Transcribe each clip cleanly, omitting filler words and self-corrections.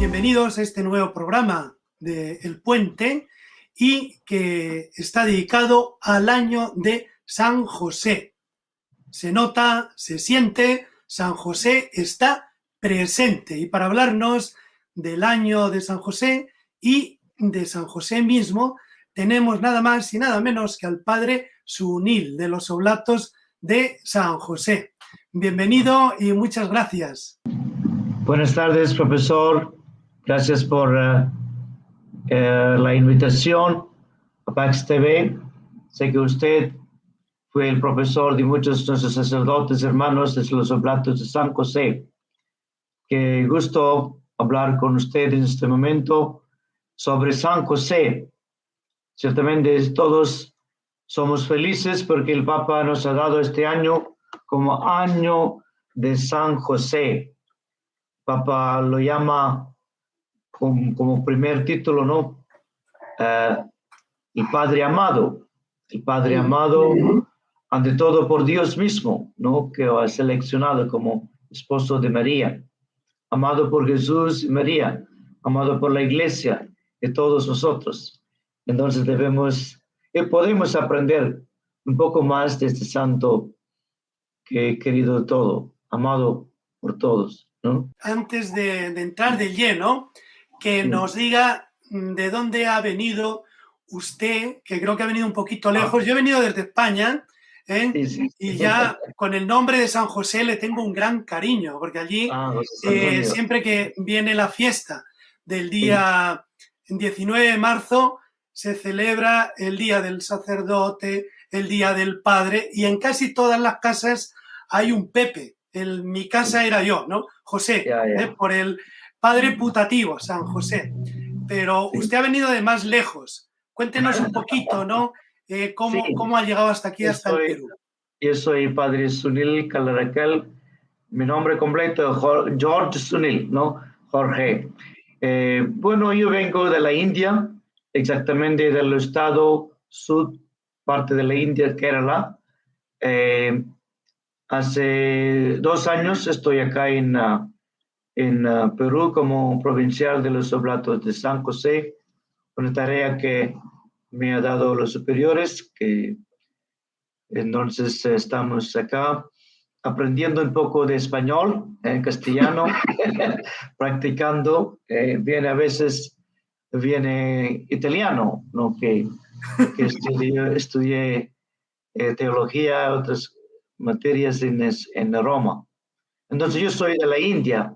Bienvenidos a este nuevo programa de El Puente y que está dedicado al año de San José. Se nota, se siente, San José está presente. Y para hablarnos del año de San José y de San José mismo, tenemos nada más y nada menos que al padre Sunil de los Oblatos de San José. Bienvenido y muchas gracias. Buenas tardes, profesor. Gracias por la invitación a Pax TV. Sé que usted fue el profesor de muchos de nuestros sacerdotes hermanos de los Oblatos de San José. Qué gusto hablar con usted en este momento sobre San José. Ciertamente todos somos felices porque el Papa nos ha dado este año como año de San José. Papa lo llama como primer título, ¿no? El Padre amado ante todo por Dios mismo, ¿no? Que ha seleccionado como esposo de María, amado por Jesús y María, amado por la Iglesia y todos nosotros. Entonces podemos aprender un poco más de este santo que querido todo, amado por todos, ¿no? Antes de entrar de lleno, que nos diga de dónde ha venido usted, que creo que ha venido un poquito lejos. Yo he venido desde España, y ya con el nombre de San José le tengo un gran cariño, porque allí siempre que viene la fiesta del día 19 de marzo, se celebra el Día del Sacerdote, el Día del Padre, y en casi todas las casas hay un Pepe. En mi casa era yo, ¿no? José, por el padre putativo, San José. Pero usted ha venido de más lejos. Cuéntenos un poquito, ¿no? ¿Cómo ha llegado hasta aquí, hasta el Perú? Yo soy padre Sunil Calaracal. Mi nombre completo es George Sunil, ¿no? Jorge. Bueno, yo vengo de la India, exactamente del estado sur, parte de la India, Kerala. Hace 2 años estoy acá en Perú como provincial de los Oblatos de San José, una tarea que me ha dado los superiores, que entonces estamos acá aprendiendo un poco de español, en castellano, practicando, a veces viene italiano, ¿no? que estudié teología, otras materias en Roma. Entonces yo soy de la India.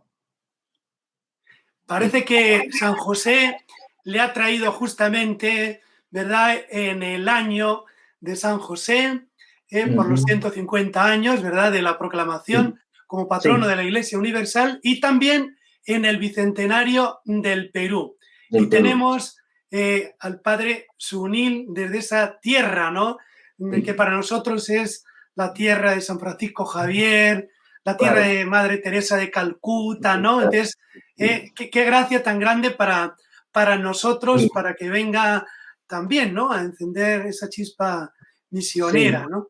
Parece que San José le ha traído justamente, ¿verdad?, en el año de San José, por los 150 años, ¿verdad?, de la proclamación como patrono de la Iglesia Universal, y también en el bicentenario del Perú. Y tenemos al padre Sunil desde esa tierra, ¿no?, que para nosotros es la tierra de San Francisco Javier, la tierra de Madre Teresa de Calcuta, ¿no? Entonces, qué gracia tan grande para nosotros, para que venga también, ¿no?, a encender esa chispa misionera, ¿no?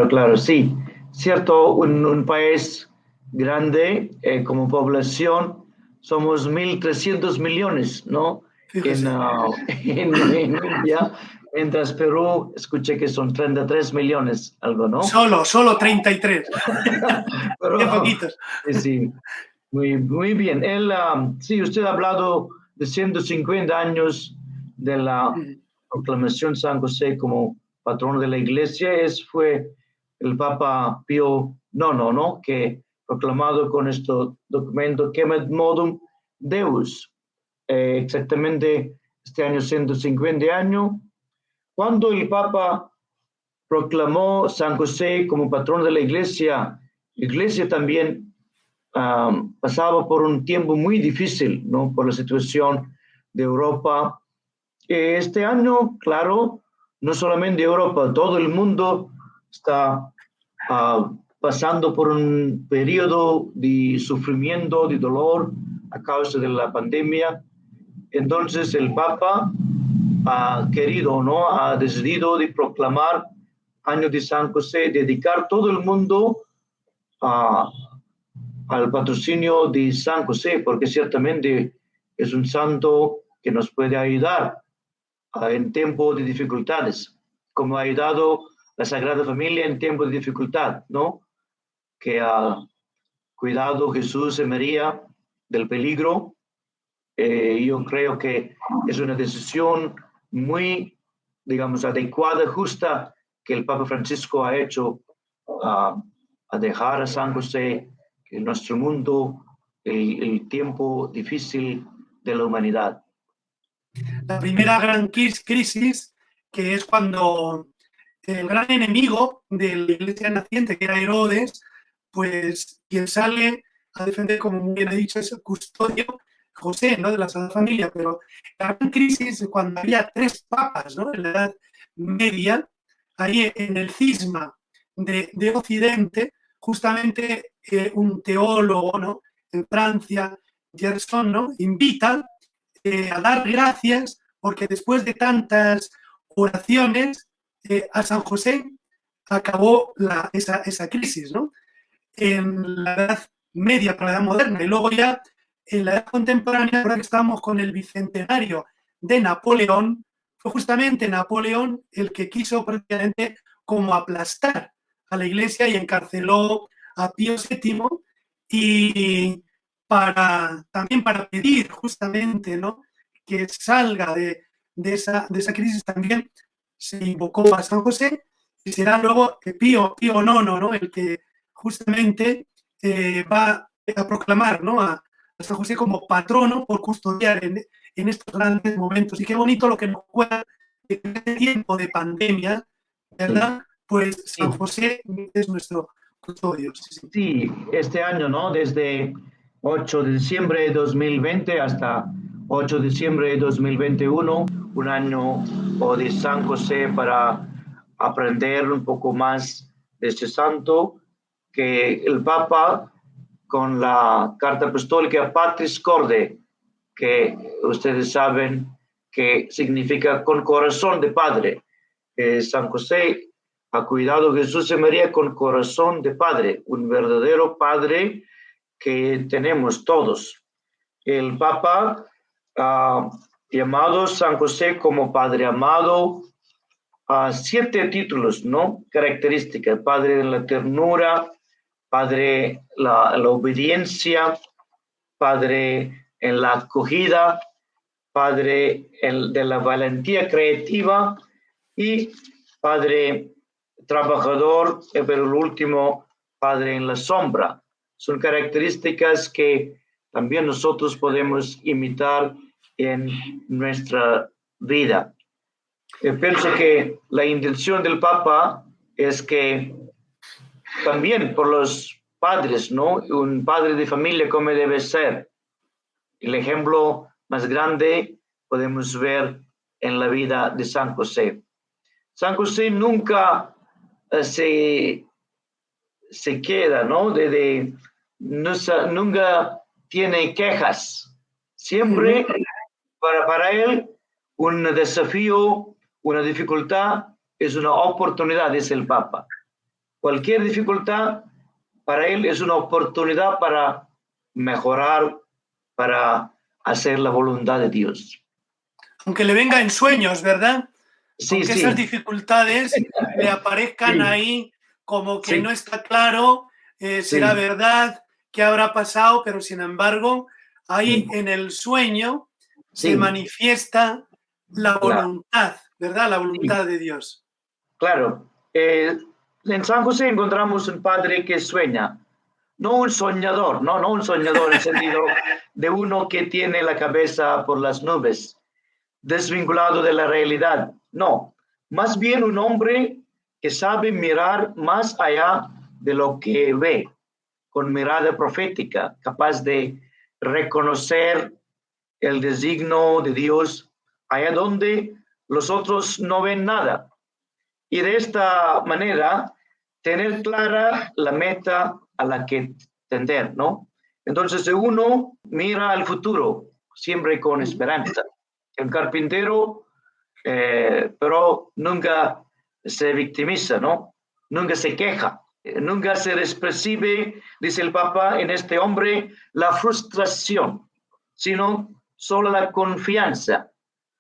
Claro, sí. Cierto, un país grande como población, somos 1.300 millones, ¿no? En India, mientras Perú, escuché que son 33 millones, algo, ¿no? Solo 33. Qué poquitos. Sí, muy bien. Sí, usted ha hablado de 150 años de la proclamación de San José como patrono de la Iglesia. Fue el Papa Pío IX, ¿no? Que proclamado con este documento Quemet Modum Deus, exactamente este año 150 años, cuando el Papa proclamó San José como patrón de la Iglesia también pasaba por un tiempo muy difícil, ¿no? Por la situación de Europa. Este año, claro, no solamente Europa, todo el mundo está pasando por un periodo de sufrimiento, de dolor a causa de la pandemia. Entonces el Papa ha decidido de proclamar año de San José, dedicar todo el mundo al patrocinio de San José, porque ciertamente es un santo que nos puede ayudar en tiempos de dificultades, como ha ayudado la Sagrada Familia en tiempos de dificultad, ¿no? Que ha cuidado Jesús y María del peligro. Yo creo que es una decisión muy, digamos, adecuada, justa, que el Papa Francisco ha hecho a dejar a San José en nuestro mundo el tiempo difícil de la humanidad. La primera gran crisis, que es cuando el gran enemigo de la iglesia naciente, que era Herodes, pues quien sale a defender, como muy bien he dicho, es el custodio, José, ¿no? De la Sagrada Familia. Pero la gran crisis es cuando había 3 papas, ¿no? En la Edad Media, ahí en el cisma de Occidente, justamente un teólogo, ¿no? En Francia, Gerson, ¿no? Invita a dar gracias porque después de tantas oraciones a San José acabó esa crisis, ¿no? En la Edad Media, para la Edad Moderna, y luego ya en la Edad Contemporánea, ahora que estamos con el bicentenario de Napoleón, fue justamente Napoleón el que quiso prácticamente como aplastar a la Iglesia y encarceló a Pío VII y también para pedir justamente, ¿no? Que salga de esa crisis también se invocó a San José y será luego Pío IX, ¿no? El que justamente va a proclamar, ¿no? a San José como patrono por custodiar en estos grandes momentos. Y qué bonito lo que nos cuenta en este tiempo de pandemia, ¿verdad? Pues San José es nuestro custodio. Sí, este año, ¿no? Desde 8 de diciembre de 2020 hasta 8 de diciembre de 2021, un año de San José para aprender un poco más de este santo, que el Papa, con la carta apostólica Patris Corde, que ustedes saben que significa con corazón de padre. San José ha cuidado a Jesús y María con corazón de padre, un verdadero padre que tenemos todos. El Papa ha llamado a San José como Padre amado a 7 títulos, ¿no? Características: Padre de la ternura, Padre la obediencia, Padre en la acogida, Padre de la valentía creativa y Padre trabajador, pero el último, Padre en la sombra. Son características que también nosotros podemos imitar en nuestra vida. Pienso que la intención del Papa es que también por los padres, ¿no? Un padre de familia como debe ser. El ejemplo más grande podemos ver en la vida de San José. San José nunca se queda, ¿no? Nunca tiene quejas. Siempre para él un desafío, una dificultad es una oportunidad, dice el Papa. Cualquier dificultad para él es una oportunidad para mejorar, para hacer la voluntad de Dios. Aunque le venga en sueños, ¿verdad? Sí, aunque sí. esas dificultades le aparezcan ahí como que no está claro, será verdad, qué habrá pasado, pero sin embargo, ahí en el sueño se manifiesta la voluntad, ¿verdad? La voluntad de Dios. Claro. En San José encontramos un padre que sueña, no un soñador, no un soñador en el sentido de uno que tiene la cabeza por las nubes, desvinculado de la realidad. No, más bien un hombre que sabe mirar más allá de lo que ve, con mirada profética, capaz de reconocer el designio de Dios allá donde los otros no ven nada. Y de esta manera, tener clara la meta a la que tender, ¿no? Entonces, uno mira al futuro, siempre con esperanza. El carpintero, pero nunca se victimiza, ¿no? Nunca se queja, nunca se percibe, dice el Papa, en este hombre la frustración, sino solo la confianza.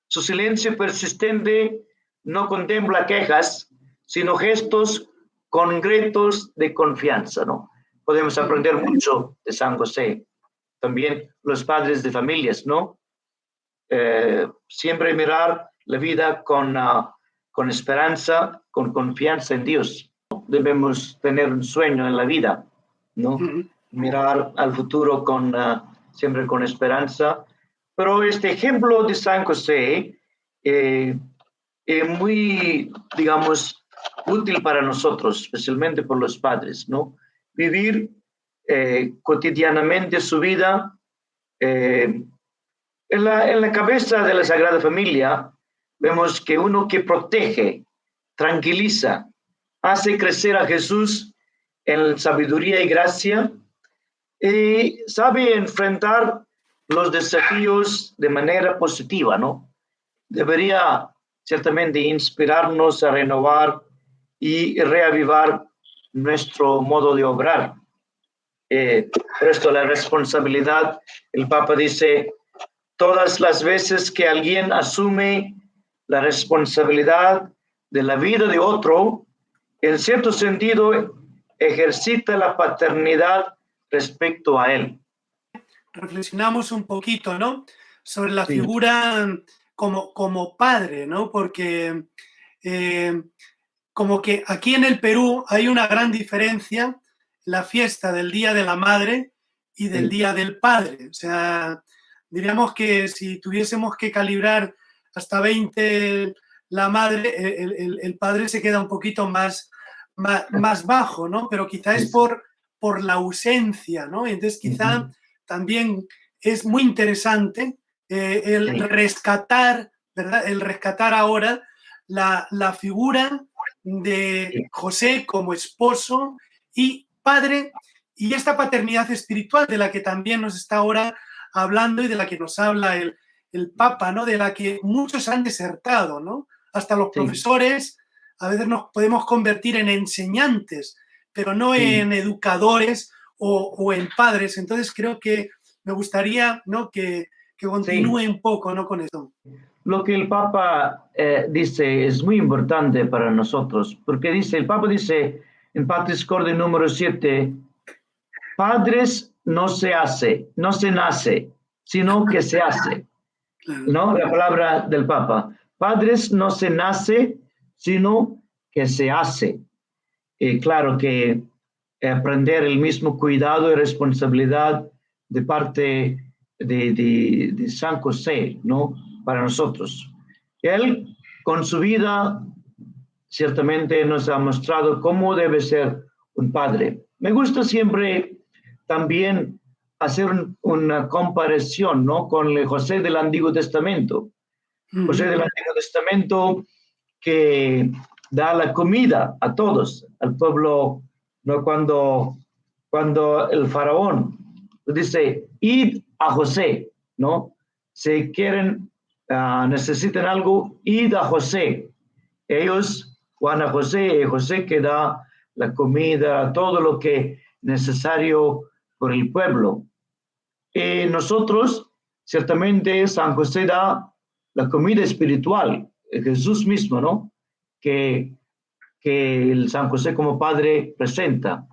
Su silencio persistente no contempla quejas, sino gestos concretos de confianza, ¿no? Podemos aprender mucho de San José. También los padres de familias, ¿no? Siempre mirar la vida con esperanza, con confianza en Dios. Debemos tener un sueño en la vida, ¿no? Mirar al futuro siempre con esperanza. Pero este ejemplo de San José es muy, digamos, útil para nosotros, especialmente por los padres, ¿no? Vivir cotidianamente su vida en la cabeza de la Sagrada Familia. Vemos que uno que protege, tranquiliza, hace crecer a Jesús en sabiduría y gracia, y sabe enfrentar los desafíos de manera positiva, ¿no? Debería ciertamente inspirarnos a renovar y reavivar nuestro modo de obrar. Por esto la responsabilidad, el Papa dice, todas las veces que alguien asume la responsabilidad de la vida de otro, en cierto sentido ejercita la paternidad respecto a él. Reflexionamos un poquito, ¿no? Sobre la figura como padre, ¿no? Porque como que aquí en el Perú hay una gran diferencia, la fiesta del Día de la Madre y del Día del Padre. O sea, diríamos que si tuviésemos que calibrar hasta 20 la madre, el padre se queda un poquito más bajo, ¿no? Pero quizá es por la ausencia, ¿no? Entonces quizá también es muy interesante el rescatar, ¿verdad? El rescatar ahora la figura de José como esposo y padre, y esta paternidad espiritual de la que también nos está ahora hablando y de la que nos habla el Papa, ¿no? De la que muchos han desertado, ¿no? Hasta los profesores a veces nos podemos convertir en enseñantes, pero no en educadores o en padres. Entonces creo que me gustaría, ¿no? que continúe un poco, ¿no? Con eso. Lo que el Papa dice es muy importante para nosotros, porque el Papa dice en Patris Corde número 7, padres no se nace, sino que se hace, ¿no? La palabra del Papa. Padres no se nace, sino que se hace. Claro que aprender el mismo cuidado y responsabilidad de parte de San José, ¿no? Para nosotros. Él, con su vida, ciertamente nos ha mostrado cómo debe ser un padre. Me gusta siempre también hacer una comparación, ¿no? Con el José del Antiguo Testamento. José del Antiguo Testamento que da la comida a todos, al pueblo, ¿no? Cuando el faraón dice, id a José, ¿no? Si quieren, necesitan algo, id a José. Ellos van a José, y José que da la comida, todo lo que es necesario por el pueblo. Y nosotros, ciertamente, San José da la comida espiritual, Jesús mismo, ¿no? Que el San José como padre presenta.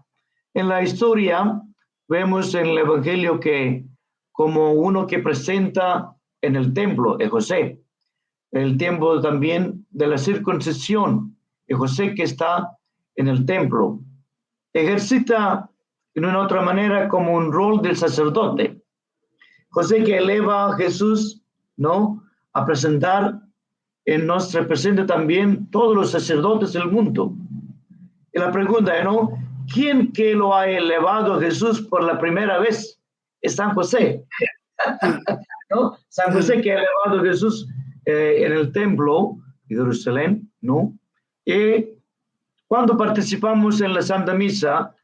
En la historia vemos en el Evangelio que como uno que presenta en el templo es José, el tiempo también de la circuncisión, es José que está en el templo, ejercita de una otra manera como un rol del sacerdote. José que eleva a Jesús, ¿no? A presentar, nos representa también todos los sacerdotes del mundo. Y la pregunta, ¿no? ¿Quién que lo ha elevado a Jesús por la primera vez? Es San José. ¿No? San José que ha elevado a Jesús en el templo de Jerusalén, ¿no? Y cuando participamos en la Santa Misa,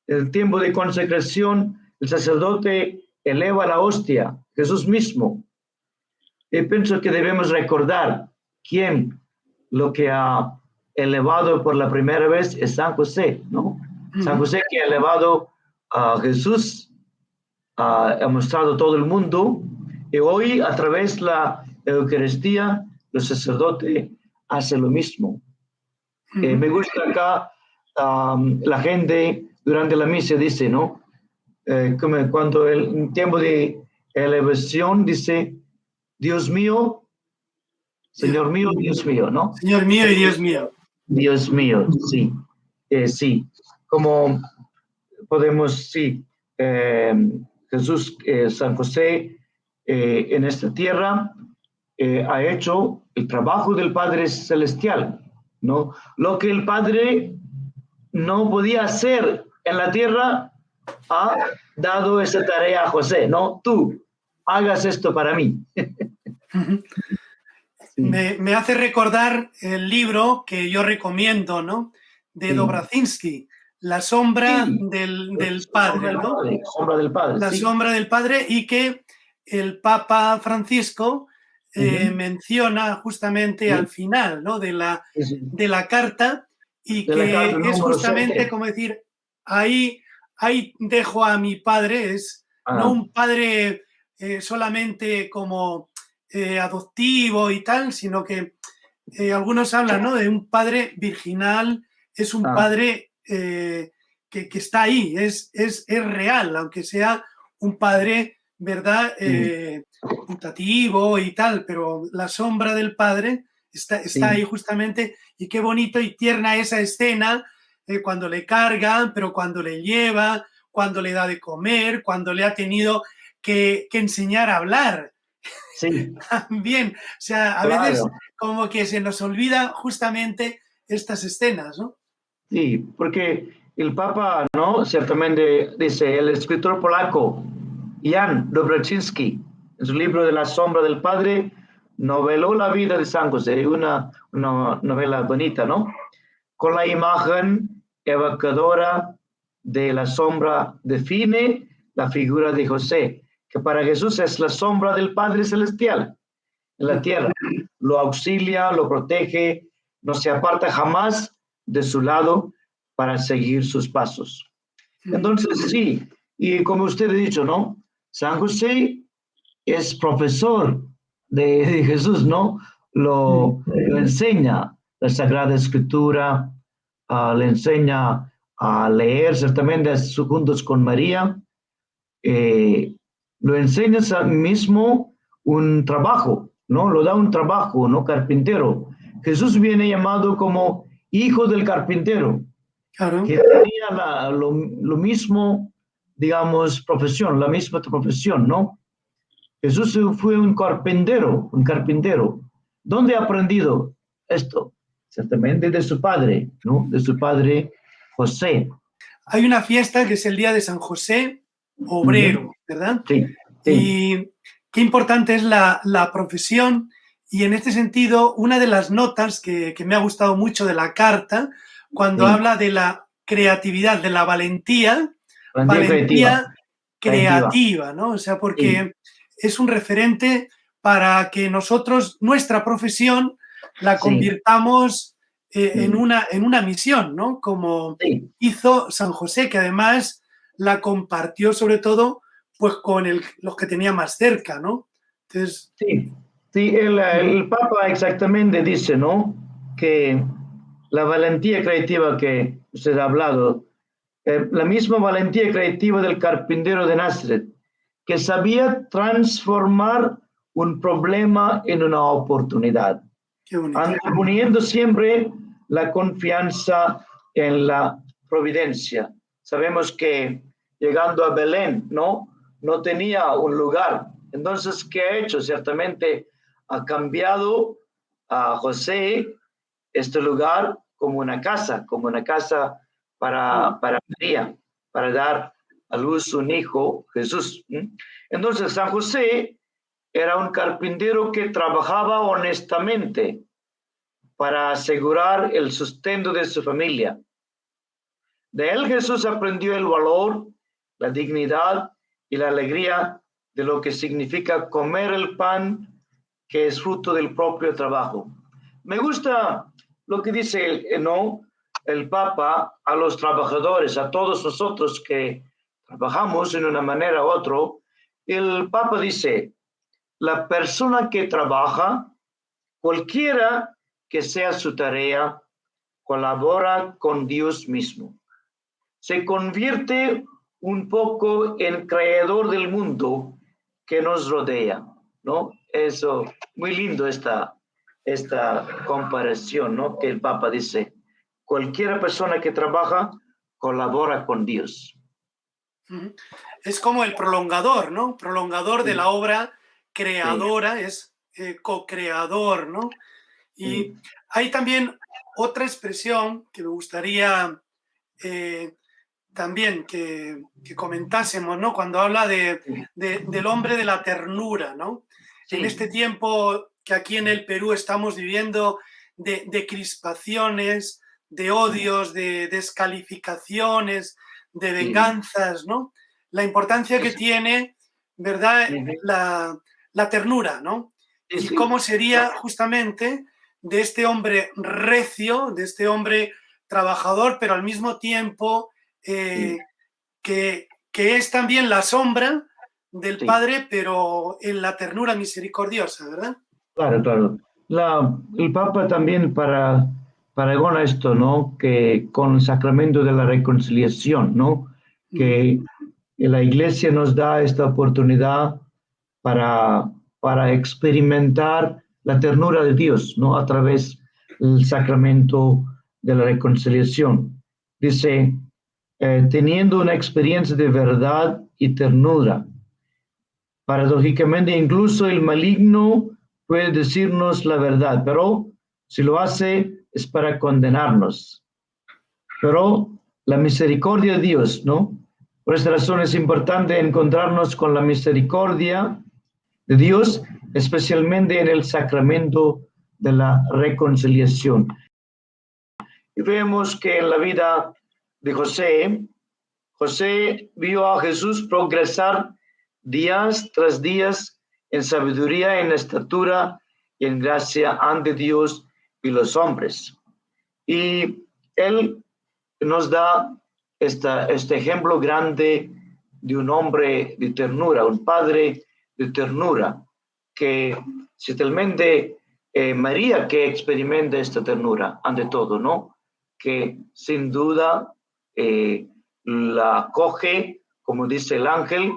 en el tiempo de consagración, el sacerdote eleva la hostia, Jesús mismo. Y pienso que debemos recordar quién lo que ha elevado por la primera vez es San José, ¿no? San José que ha elevado a Jesús, ha mostrado todo el mundo, Y hoy, a través de la Eucaristía, los sacerdotes hacen lo mismo. Me gusta acá, la gente durante la misa dice, ¿no? Como cuando en tiempo de elevación dice, Dios mío, Señor mío, Dios mío, ¿no? Señor mío y Dios mío. Dios mío, sí. Sí, como podemos, sí, Jesús, San José, en esta tierra ha hecho el trabajo del Padre Celestial, ¿no? Lo que el Padre no podía hacer en la tierra, ha dado esa tarea a José, ¿no? Tú, hagas esto para mí. Sí. Me hace recordar el libro que yo recomiendo, ¿no? De Dobrazinski, La sombra del Padre, ¿no? Sombra del Padre, La sombra del Padre, y que el Papa Francisco menciona justamente al final, ¿no? De la carta, y que es justamente 7. Como decir, ahí dejo a mi padre, es no un padre solamente como adoptivo y tal, sino que algunos hablan, ¿no? De un padre virginal, es un padre que está ahí, es real, aunque sea un padre, ¿verdad? Putativo y tal, pero la sombra del padre está ahí justamente, y qué bonito y tierna esa escena, cuando le cargan, pero cuando le lleva, cuando le da de comer, cuando le ha tenido que enseñar a hablar. Sí. También, o sea, a veces como que se nos olvida justamente estas escenas, ¿no? Sí, porque el Papa, ¿no? Ciertamente dice, el escritor polaco Jan Dobroczyński, en su libro de La sombra del Padre, noveló la vida de San José, una novela bonita, ¿no? Con la imagen evocadora de la sombra define la figura de José, que para Jesús es la sombra del Padre Celestial en la tierra. Lo auxilia, lo protege, no se aparta jamás de su lado para seguir sus pasos. Entonces, sí, y como usted ha dicho, ¿no? San José es profesor de Jesús, ¿no? Lo enseña la Sagrada Escritura, le enseña a leer ciertamente juntos con María, lo enseña mismo un trabajo, ¿no? Lo da un trabajo, ¿no? Carpintero. Jesús viene llamado como hijo del carpintero, que tenía lo mismo, digamos, profesión, la misma profesión, ¿no? Jesús fue un carpintero, un carpintero. ¿Dónde ha aprendido esto? Ciertamente de su padre, ¿no? De su padre José. Hay una fiesta que es el día de San José Obrero, ¿verdad? Sí, sí. Y qué importante es la profesión, y en este sentido, una de las notas que me ha gustado mucho de la carta, cuando habla de la creatividad, de la valentía creativa, ¿no? O sea, porque es un referente para que nosotros, nuestra profesión, la convirtamos en una misión, ¿no? Como hizo San José, que además la compartió sobre todo pues con los que tenía más cerca, ¿no? Entonces, sí, el Papa exactamente dice, ¿no? Que la valentía creativa que usted ha hablado, la misma valentía creativa del carpintero de Nazaret, que sabía transformar un problema en una oportunidad, poniendo siempre la confianza en la providencia. Sabemos que llegando a Belén, ¿no? No tenía un lugar. Entonces, ¿qué ha hecho? Ciertamente ha cambiado a José este lugar como una casa para María, para dar a luz un hijo, Jesús. Entonces, San José era un carpintero que trabajaba honestamente para asegurar el sustento de su familia. De él Jesús aprendió el valor, la dignidad y la alegría de lo que significa comer el pan que es fruto del propio trabajo. Me gusta lo que dice el Papa a los trabajadores, a todos nosotros que trabajamos en una manera u otra. El Papa dice, la persona que trabaja, cualquiera que sea su tarea, colabora con Dios mismo. Se convierte un poco en creador del mundo que nos rodea, ¿no? Eso, muy lindo esta comparación, ¿no? Que el Papa dice, cualquier persona que trabaja colabora con Dios. Es como el prolongador, ¿no? Prolongador de la obra creadora, es co-creador, ¿no? Y hay también otra expresión que me gustaría también que comentásemos, ¿no? Cuando habla del hombre de la ternura, ¿no? Sí. En este tiempo que aquí en el Perú estamos viviendo de crispaciones, de odios, de descalificaciones, de venganzas, ¿no? La importancia que tiene, ¿verdad? La ternura, ¿no? Y cómo sería justamente de este hombre recio, de este hombre trabajador, pero al mismo tiempo que es también la sombra del Padre, pero en la ternura misericordiosa, ¿verdad? Claro, claro. El Papa también paragona esto, ¿no? Que con el sacramento de la reconciliación, ¿no? Que la Iglesia nos da esta oportunidad para experimentar la ternura de Dios, ¿no? A través del sacramento de la reconciliación. Dice, teniendo una experiencia de verdad y ternura. Paradójicamente, incluso el maligno puede decirnos la verdad, pero si lo hace es para condenarnos. Pero la misericordia de Dios, ¿no? Por esta razón es importante encontrarnos con la misericordia de Dios, especialmente en el sacramento de la reconciliación. Y vemos que en la vida de José vio a Jesús progresar días tras días en sabiduría, en estatura y en gracia ante Dios y los hombres. Y él nos da este ejemplo grande de un hombre de ternura, un padre de ternura, que ciertamente María que experimenta esta ternura ante todo, ¿no? Que sin duda la acoge, como dice el ángel,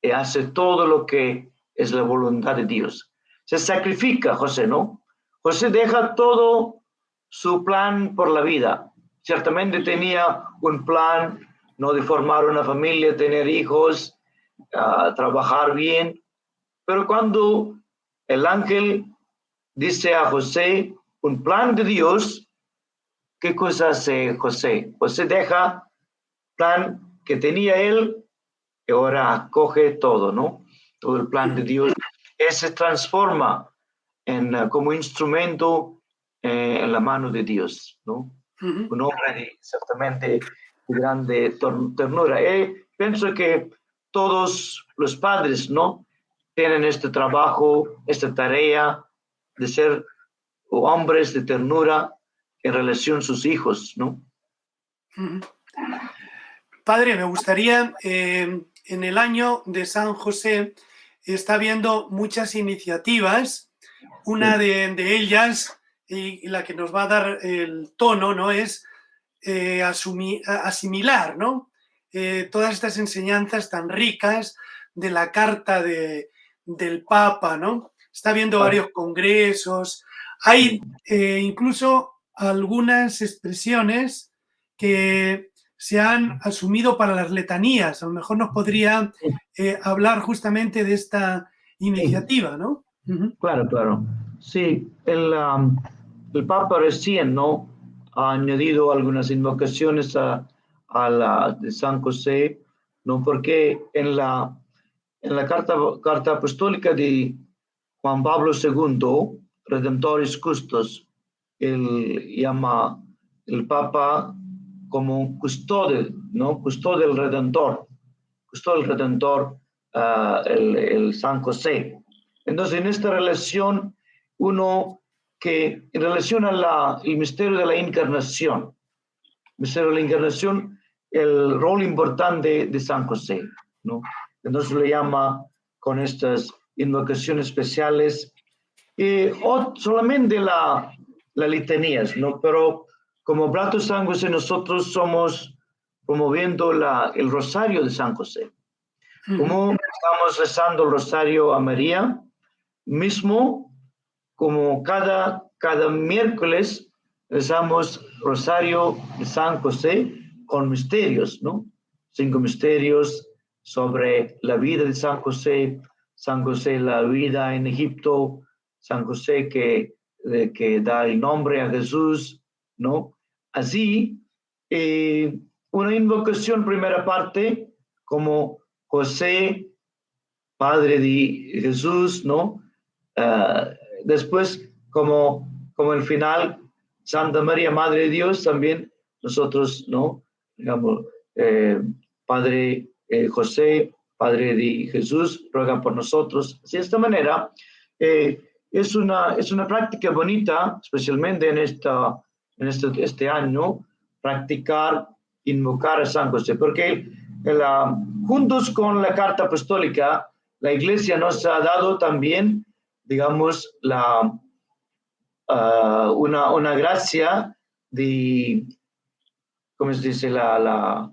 y hace todo lo que es la voluntad de Dios. Se sacrifica José, ¿no? José deja todo su plan por la vida. Ciertamente tenía un plan, ¿no? De formar una familia, tener hijos, trabajar bien. Pero cuando el ángel dice a José un plan de Dios, ¿qué cosa hace José? José deja plan que tenía él y ahora acoge todo, ¿no? Todo el plan de Dios. Se transforma como instrumento en la mano de Dios, ¿no? Un hombre ciertamente de grande ternura. Pienso que todos los padres, ¿no? Tienen este trabajo, esta tarea de ser hombres de ternura en relación a sus hijos, ¿no? Padre, me gustaría, en el año de San José está habiendo muchas iniciativas. Una de ellas, y la que nos va a dar el tono, ¿no? Es asimilar, ¿no? Todas estas enseñanzas tan ricas de la carta del Papa, ¿no? Está habiendo varios congresos. Hay incluso algunas expresiones que se han asumido para las letanías. A lo mejor nos podría hablar justamente de esta iniciativa, ¿no? Claro, claro. Sí, el Papa recién, ¿no? Ha añadido algunas invocaciones a la de San José, ¿no? Porque en la carta apostólica de Juan Pablo II, Redemptoris Custos, él llama el Papa como custodio, ¿no? Custodio del Redentor, el San José. Entonces, en esta relación, en relación al misterio de la encarnación, el rol importante de San José, ¿no? Entonces le llama con estas invocaciones especiales, o solamente la litanías, ¿no? Pero como Beato San José, nosotros somos promoviendo el rosario de San José. Como estamos rezando el rosario a María, mismo como cada miércoles rezamos rosario de San José con misterios, ¿no? 5 misterios sobre la vida de San José, la vida en Egipto, San José que da el nombre a Jesús, ¿no? Así, una invocación, primera parte, como José, Padre de Jesús, ¿no? Después, como el final, Santa María, Madre de Dios, también nosotros, ¿no? Digamos, Padre José, Padre de Jesús, ruega por nosotros. Así, de esta manera, es una práctica bonita, especialmente en este año, practicar, invocar a San José, porque juntos con la Carta Apostólica, la Iglesia nos ha dado también, digamos, una gracia de, ¿cómo se dice? La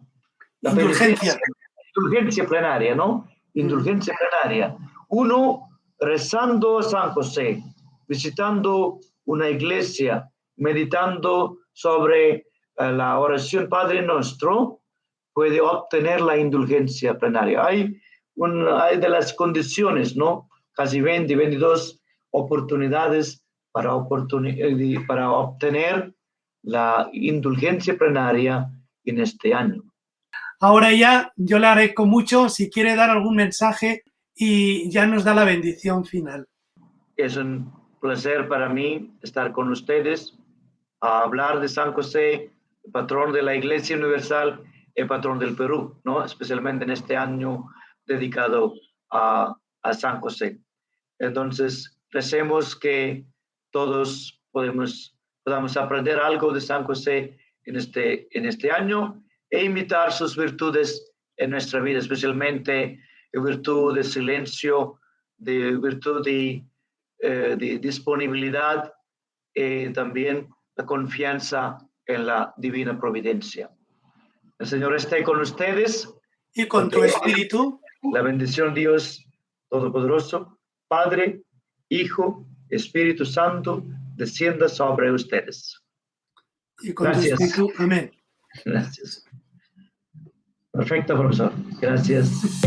indulgencia plenaria, ¿no? Indulgencia plenaria. Uno rezando a San José, visitando una iglesia, meditando sobre la oración Padre Nuestro, puede obtener la indulgencia plenaria. Hay de las condiciones, ¿no? Casi 22 oportunidades para obtener la indulgencia plenaria en este año. Ahora ya yo le agradezco mucho si quiere dar algún mensaje y ya nos da la bendición final. Es un placer para mí estar con ustedes, a hablar de San José, el patrón de la Iglesia Universal, el patrón del Perú, ¿no? Especialmente en este año dedicado a San José. Entonces, recemos que todos podamos aprender algo de San José en este año e imitar sus virtudes en nuestra vida, especialmente en virtud de silencio, de virtud de disponibilidad, también la confianza en la divina providencia. El Señor esté con ustedes. Y con tu espíritu. La bendición de Dios Todopoderoso, Padre, Hijo, Espíritu Santo, descienda sobre ustedes. Y con tu espíritu. Amén. Gracias. Perfecto, profesor. Gracias.